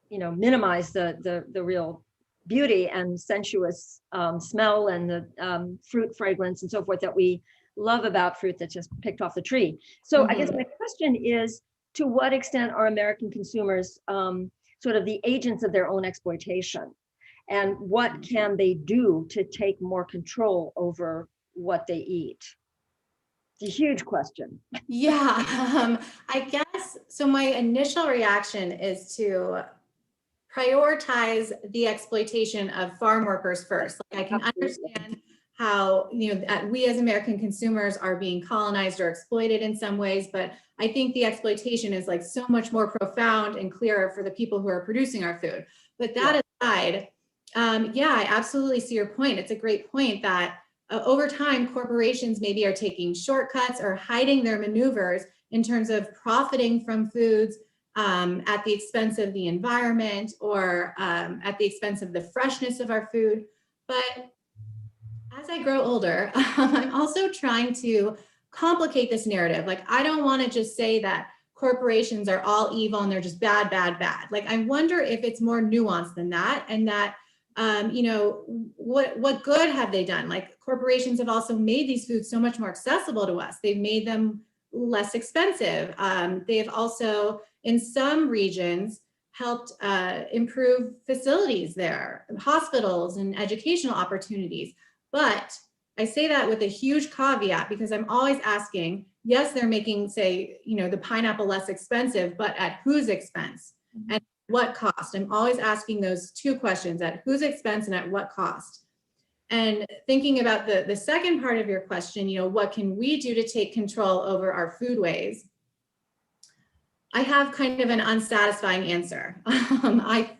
[SPEAKER 2] minimize the real beauty and sensuous smell and the fruit fragrance and so forth that we love about fruit that's just picked off the tree. So I guess my question is, to what extent are American consumers sort of the agents of their own exploitation? And what can they do to take more control over what they eat? It's a huge question.
[SPEAKER 3] Yeah, I guess, so my initial reaction is to prioritize the exploitation of farm workers first. Like I can understand how, we as American consumers are being colonized or exploited in some ways, but I think the exploitation is like so much more profound and clearer for the people who are producing our food. But that aside, I absolutely see your point. It's a great point that over time, corporations maybe are taking shortcuts or hiding their maneuvers in terms of profiting from foods at the expense of the environment or at the expense of the freshness of our food. But as I grow older, I'm also trying to complicate this narrative. Like, I don't want to just say that corporations are all evil and they're just bad, bad, bad. Like, I wonder if it's more nuanced than that, and that what good have they done? Like, corporations have also made these foods so much more accessible to us. They've made them less expensive. They've also, in some regions, helped improve facilities there, hospitals and educational opportunities. But I say that with a huge caveat because I'm always asking, yes, they're making, say, the pineapple less expensive, but at whose expense? And what cost? I'm always asking those two questions: at whose expense and at what cost? And thinking about the second part of your question, what can we do to take control over our foodways? I have kind of an unsatisfying answer. I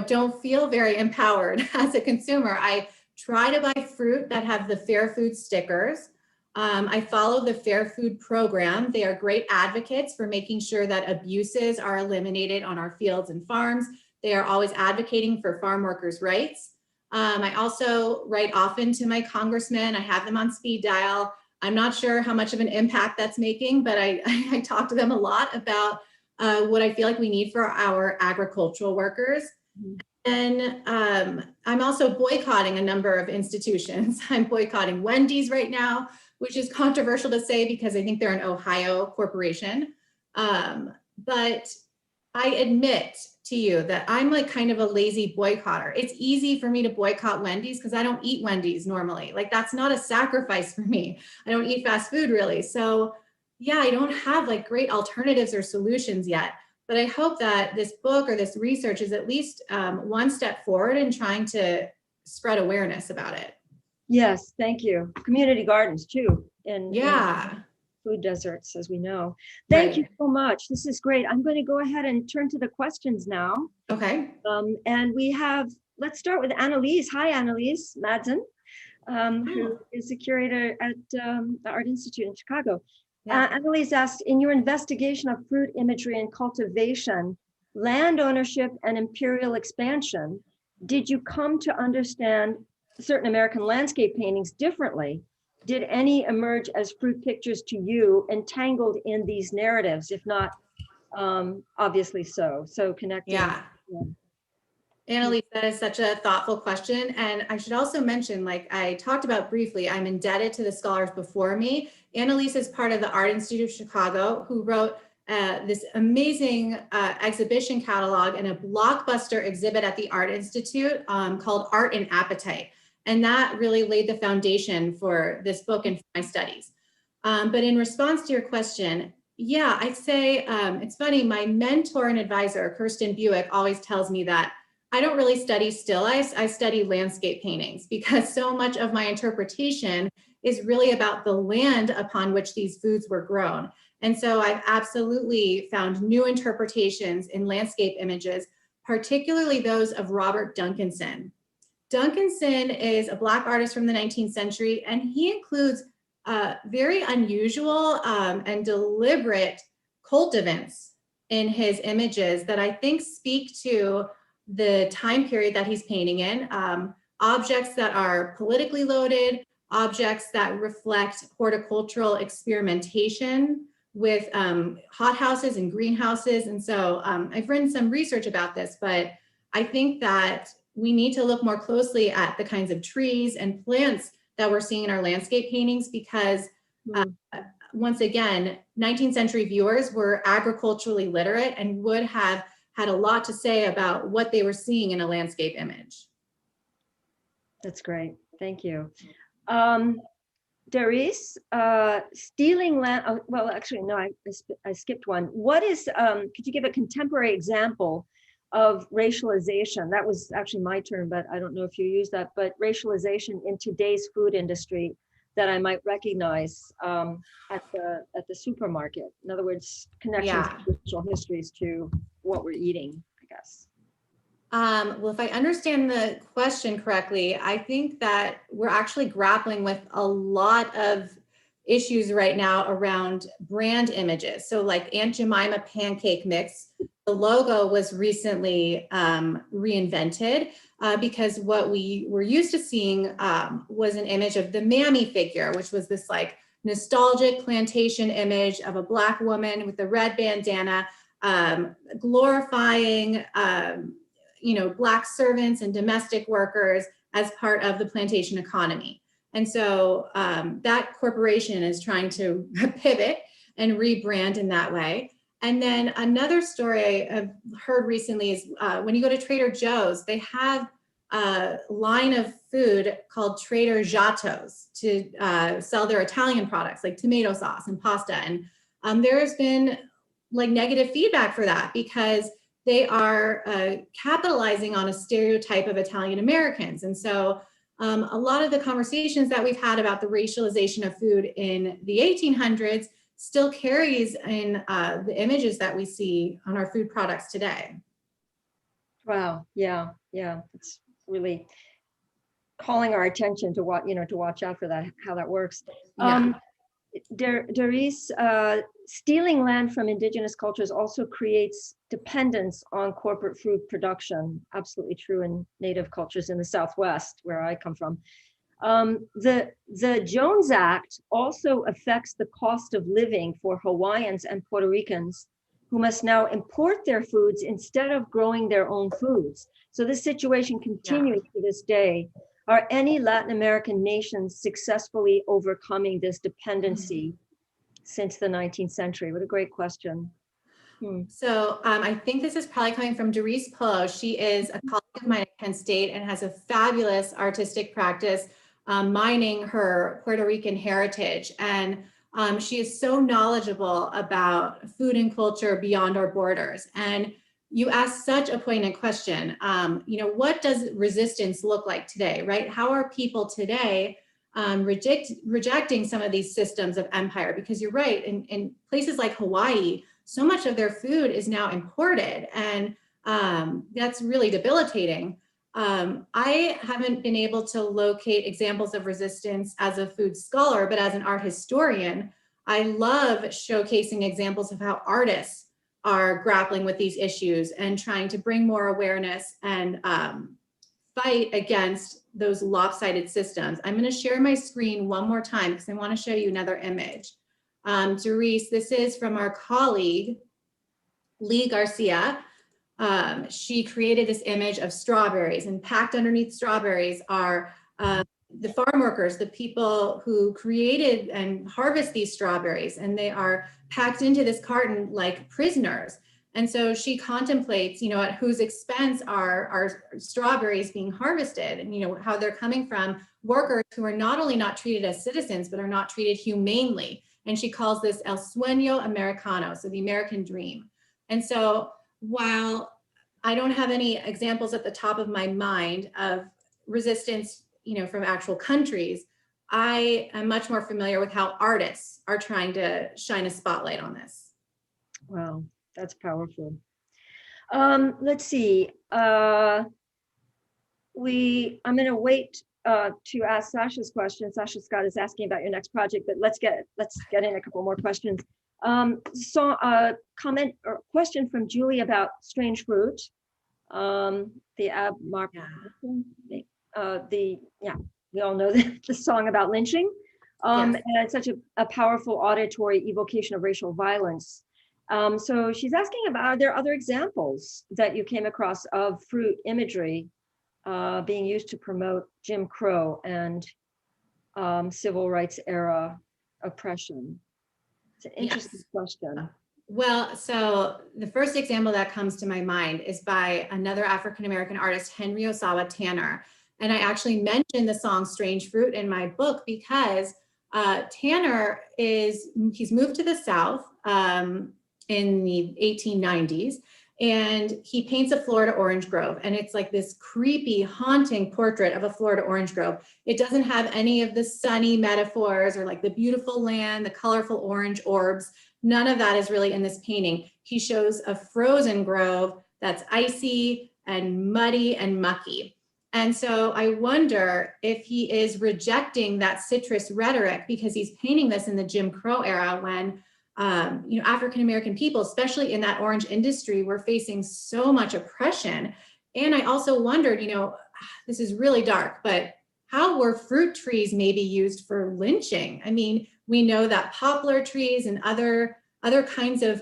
[SPEAKER 3] don't feel very empowered as a consumer. I try to buy fruit that have the Fair Food stickers. I follow the Fair Food program. They are great advocates for making sure that abuses are eliminated on our fields and farms. They are always advocating for farm workers' rights. I also write often to my congressmen. I have them on speed dial. I'm not sure how much of an impact that's making, but I talk to them a lot about what I feel like we need for our agricultural workers. And I'm also boycotting a number of institutions. I'm boycotting Wendy's right now, which is controversial to say because I think they're an Ohio corporation. But I admit to you that I'm like kind of a lazy boycotter. It's easy for me to boycott Wendy's because I don't eat Wendy's normally. Like that's not a sacrifice for me. I don't eat fast food really. So yeah, I don't have like great alternatives or solutions yet. But I hope that this book or this research is at least one step forward in trying to spread awareness about it.
[SPEAKER 2] Yes, thank you. Community gardens too. In food deserts, as we know. Thank you so much. This is great. I'm going to go ahead and turn to the questions now.
[SPEAKER 3] Okay.
[SPEAKER 2] And we have, let's start with Annalise. Hi, Annalise Madsen, who is the curator at the Art Institute in Chicago. Annalise asked, in your investigation of fruit imagery and cultivation, land ownership and imperial expansion, did you come to understand certain American landscape paintings differently? Did any emerge as fruit pictures to you entangled in these narratives? If not, obviously so. So connecting.
[SPEAKER 3] Yeah. Annalise, that is such a thoughtful question. And I should also mention, like I talked about briefly, I'm indebted to the scholars before me. Annalise is part of the Art Institute of Chicago, who wrote this amazing exhibition catalog and a blockbuster exhibit at the Art Institute called Art and Appetite. And that really laid the foundation for this book and for my studies. But in response to your question, yeah, I'd say it's funny, my mentor and advisor, Kirsten Buick, always tells me that I don't really study still life, I study landscape paintings because so much of my interpretation is really about the land upon which these foods were grown. And so I've absolutely found new interpretations in landscape images, particularly those of Robert Duncanson. Duncanson is a Black artist from the 19th century, and he includes very unusual and deliberate cultivants in his images that I think speak to the time period that he's painting in, objects that are politically loaded, objects that reflect horticultural experimentation with hothouses and greenhouses. And so I've written some research about this, but I think that we need to look more closely at the kinds of trees and plants that we're seeing in our landscape paintings because once again, 19th century viewers were agriculturally literate and would have had a lot to say about what they were seeing in a landscape image.
[SPEAKER 2] That's great. Thank you. Darice, stealing land, oh, well, actually, no, I skipped one. What is, could you give a contemporary example of racialization? That was actually my term, but I don't know if you use that, but racialization in today's food industry that I might recognize at the supermarket. In other words, connections to cultural histories to what we're eating, I guess.
[SPEAKER 3] Well, if I understand the question correctly, I think that we're actually grappling with a lot of issues right now around brand images. So like Aunt Jemima pancake mix, the logo was recently reinvented because what we were used to seeing was an image of the Mammy figure, which was this like nostalgic plantation image of a Black woman with a red bandana, glorifying Black servants and domestic workers as part of the plantation economy. And so that corporation is trying to pivot and rebrand in that way. And then another story I've heard recently is when you go to Trader Joe's, they have a line of food called Trader Giotto's to sell their Italian products like tomato sauce and pasta. And there has been like negative feedback for that because they are capitalizing on a stereotype of Italian Americans. And so a lot of the conversations that we've had about the racialization of food in the 1800s still carries in the images that we see on our food products today.
[SPEAKER 2] Wow, yeah, it's really calling our attention to what, to watch out for that, how that works. Doris, stealing land from indigenous cultures also creates dependence on corporate food production. Absolutely true in native cultures in the Southwest, where I come from. The Jones Act also affects the cost of living for Hawaiians and Puerto Ricans, who must now import their foods instead of growing their own foods. So this situation continues to this day. Are any Latin American nations successfully overcoming this dependency since the 19th century? What a great question.
[SPEAKER 3] So I think this is probably coming from Doris Pillow. She is a colleague of mine at Penn State and has a fabulous artistic practice mining her Puerto Rican heritage. And she is so knowledgeable about food and culture beyond our borders. And you asked such a poignant question. What does resistance look like today, right? How are people today rejecting some of these systems of empire? Because you're right, in places like Hawaii, so much of their food is now imported, and that's really debilitating. I haven't been able to locate examples of resistance as a food scholar, but as an art historian, I love showcasing examples of how artists are grappling with these issues and trying to bring more awareness and fight against those lopsided systems. I'm going to share my screen one more time because I want to show you another image. Doris, this is from our colleague, Lee Garcia. She created this image of strawberries, and packed underneath strawberries are the farm workers, the people who created and harvest these strawberries, and they are packed into this carton like prisoners. And so she contemplates, at whose expense are strawberries being harvested, and how they're coming from workers who are not only not treated as citizens, but are not treated humanely. And she calls this el sueño americano, so the American dream. And so while I don't have any examples at the top of my mind of resistance, from actual countries, I am much more familiar with how artists are trying to shine a spotlight on this.
[SPEAKER 2] Wow, that's powerful. Let's see. I'm going to wait to ask Sasha's question. Sasha Scott is asking about your next project, but let's get in a couple more questions. So comment or question from Julie about strange fruit. We all know the song about lynching.
[SPEAKER 3] Yes.
[SPEAKER 2] And it's such a powerful auditory evocation of racial violence. So she's asking about, are there other examples that you came across of fruit imagery being used to promote Jim Crow and civil rights era oppression? It's an interesting question.
[SPEAKER 3] Well, so the first example that comes to my mind is by another African-American artist, Henry Osawa Tanner. And I actually mentioned the song Strange Fruit in my book because Tanner he's moved to the South in the 1890s, and he paints a Florida orange grove. And it's like this creepy, haunting portrait of a Florida orange grove. It doesn't have any of the sunny metaphors or like the beautiful land, the colorful orange orbs. None of that is really in this painting. He shows a frozen grove that's icy and muddy and mucky. And so I wonder if he is rejecting that citrus rhetoric because he's painting this in the Jim Crow era when African-American people, especially in that orange industry, were facing so much oppression. And I also wondered, this is really dark, but how were fruit trees maybe used for lynching? I mean, we know that poplar trees and other kinds of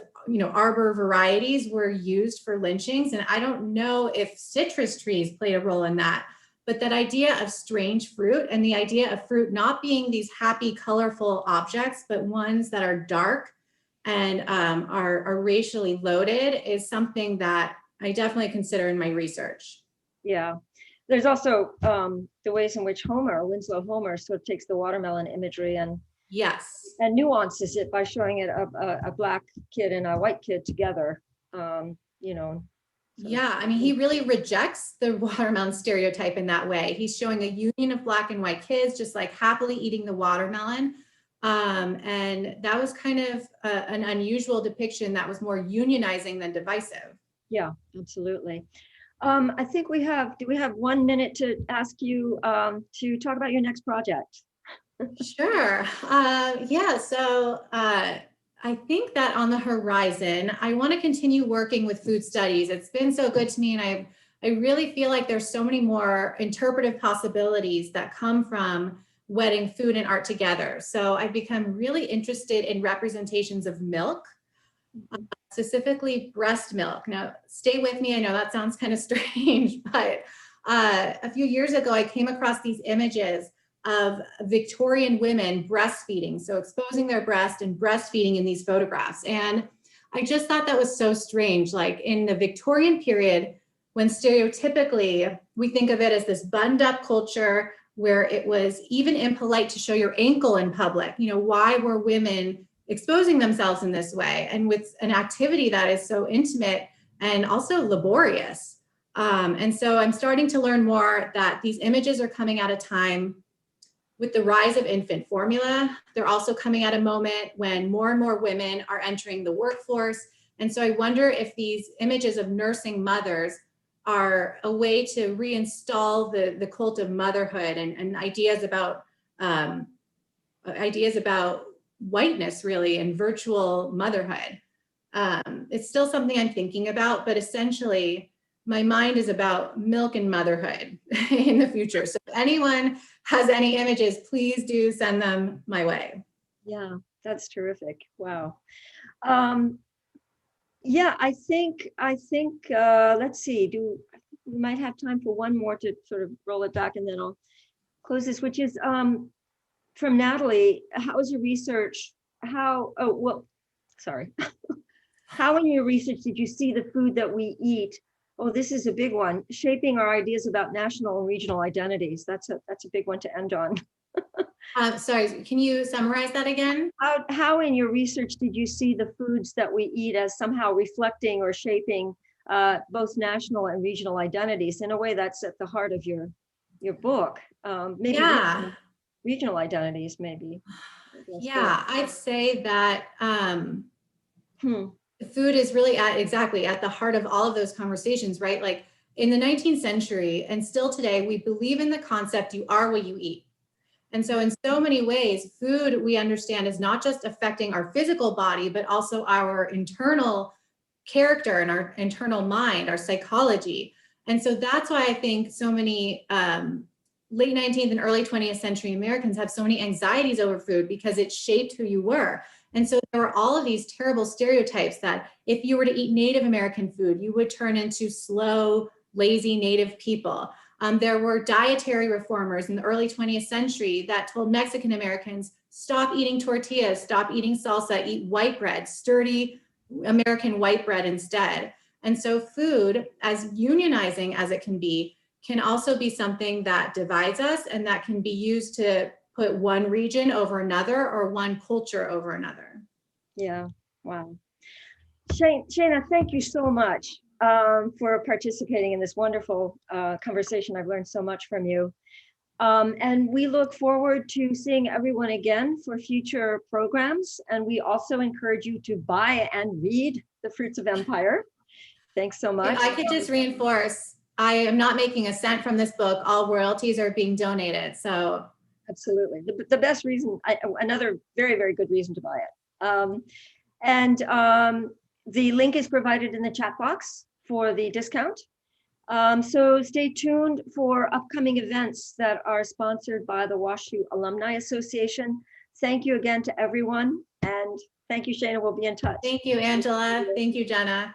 [SPEAKER 3] arbor varieties were used for lynchings. And I don't know if citrus trees played a role in that, but that idea of strange fruit and the idea of fruit not being these happy, colorful objects, but ones that are dark and are racially loaded is something that I definitely consider in my research.
[SPEAKER 2] Yeah. There's also the ways in which Winslow Homer sort of takes the watermelon imagery and nuances it by showing it a black kid and a white kid together.
[SPEAKER 3] Yeah, I mean, he really rejects the watermelon stereotype in that way. He's showing a union of black and white kids just like happily eating the watermelon. And that was kind of an unusual depiction that was more unionizing than divisive.
[SPEAKER 2] Yeah, absolutely. I think do we have 1 minute to ask you to talk about your next project?
[SPEAKER 3] Sure. Yeah, so I think that on the horizon, I want to continue working with food studies. It's been so good to me, and I really feel like there's so many more interpretive possibilities that come from wedding food and art together. So I've become really interested in representations of milk, specifically breast milk. Now, stay with me. I know that sounds kind of strange, but a few years ago, I came across these images of Victorian women breastfeeding, so exposing their breast and breastfeeding in these photographs. And I just thought that was so strange. Like in the Victorian period, when stereotypically we think of it as this buttoned up culture where it was even impolite to show your ankle in public. You know, why were women exposing themselves in this way? And with an activity that is so intimate and also laborious. And so I'm starting to learn more that these images are coming at a time with the rise of infant formula. They're also coming at a moment when more and more women are entering the workforce. And so I wonder if these images of nursing mothers are a way to reinstall the cult of motherhood and ideas about whiteness, really, and virtual motherhood. It's still something I'm thinking about, but essentially my mind is about milk and motherhood in the future. So if anyone has any images, please do send them my way.
[SPEAKER 2] Yeah, that's terrific. Wow. Yeah, I think let's see, we might have time for one more to sort of roll it back, and then I'll close this, which is from Natalie. How is your research? How in your research did you see the food that we eat? Oh, this is a big one. Shaping our ideas about national and regional identities. That's a big one to end on.
[SPEAKER 3] Sorry, can you summarize that again?
[SPEAKER 2] How in your research did you see the foods that we eat as somehow reflecting or shaping both national and regional identities in a way that's at the heart of your book? Maybe regional identities, maybe.
[SPEAKER 3] Yeah, I'd say that food is really at the heart of all of those conversations, right? Like in the 19th century and still today, we believe in the concept you are what you eat. And so in so many ways, food we understand is not just affecting our physical body, but also our internal character and our internal mind, our psychology. And so that's why I think so many late 19th and early 20th century Americans have so many anxieties over food, because it shaped who you were. And so there were all of these terrible stereotypes that if you were to eat Native American food, you would turn into slow, lazy Native people. There were dietary reformers in the early 20th century that told Mexican Americans, stop eating tortillas, stop eating salsa, eat white bread, sturdy American white bread instead. And so food, as unionizing as it can also be something that divides us, and that can be used to put one region over another or one culture over another.
[SPEAKER 2] Yeah, wow. Shana, thank you so much for participating in this wonderful conversation. I've learned so much from you. And we look forward to seeing everyone again for future programs. And we also encourage you to buy and read The Fruits of Empire. Thanks so much.
[SPEAKER 3] If I could just reinforce, I am not making a cent from this book. All royalties are being donated. So
[SPEAKER 2] absolutely. The best reason, another very, very good reason to buy it. The link is provided in the chat box for the discount. So stay tuned for upcoming events that are sponsored by the WashU Alumni Association. Thank you again to everyone. And thank you, Shana. We'll be in touch.
[SPEAKER 3] Thank you, Angela. Thank you, Jenna.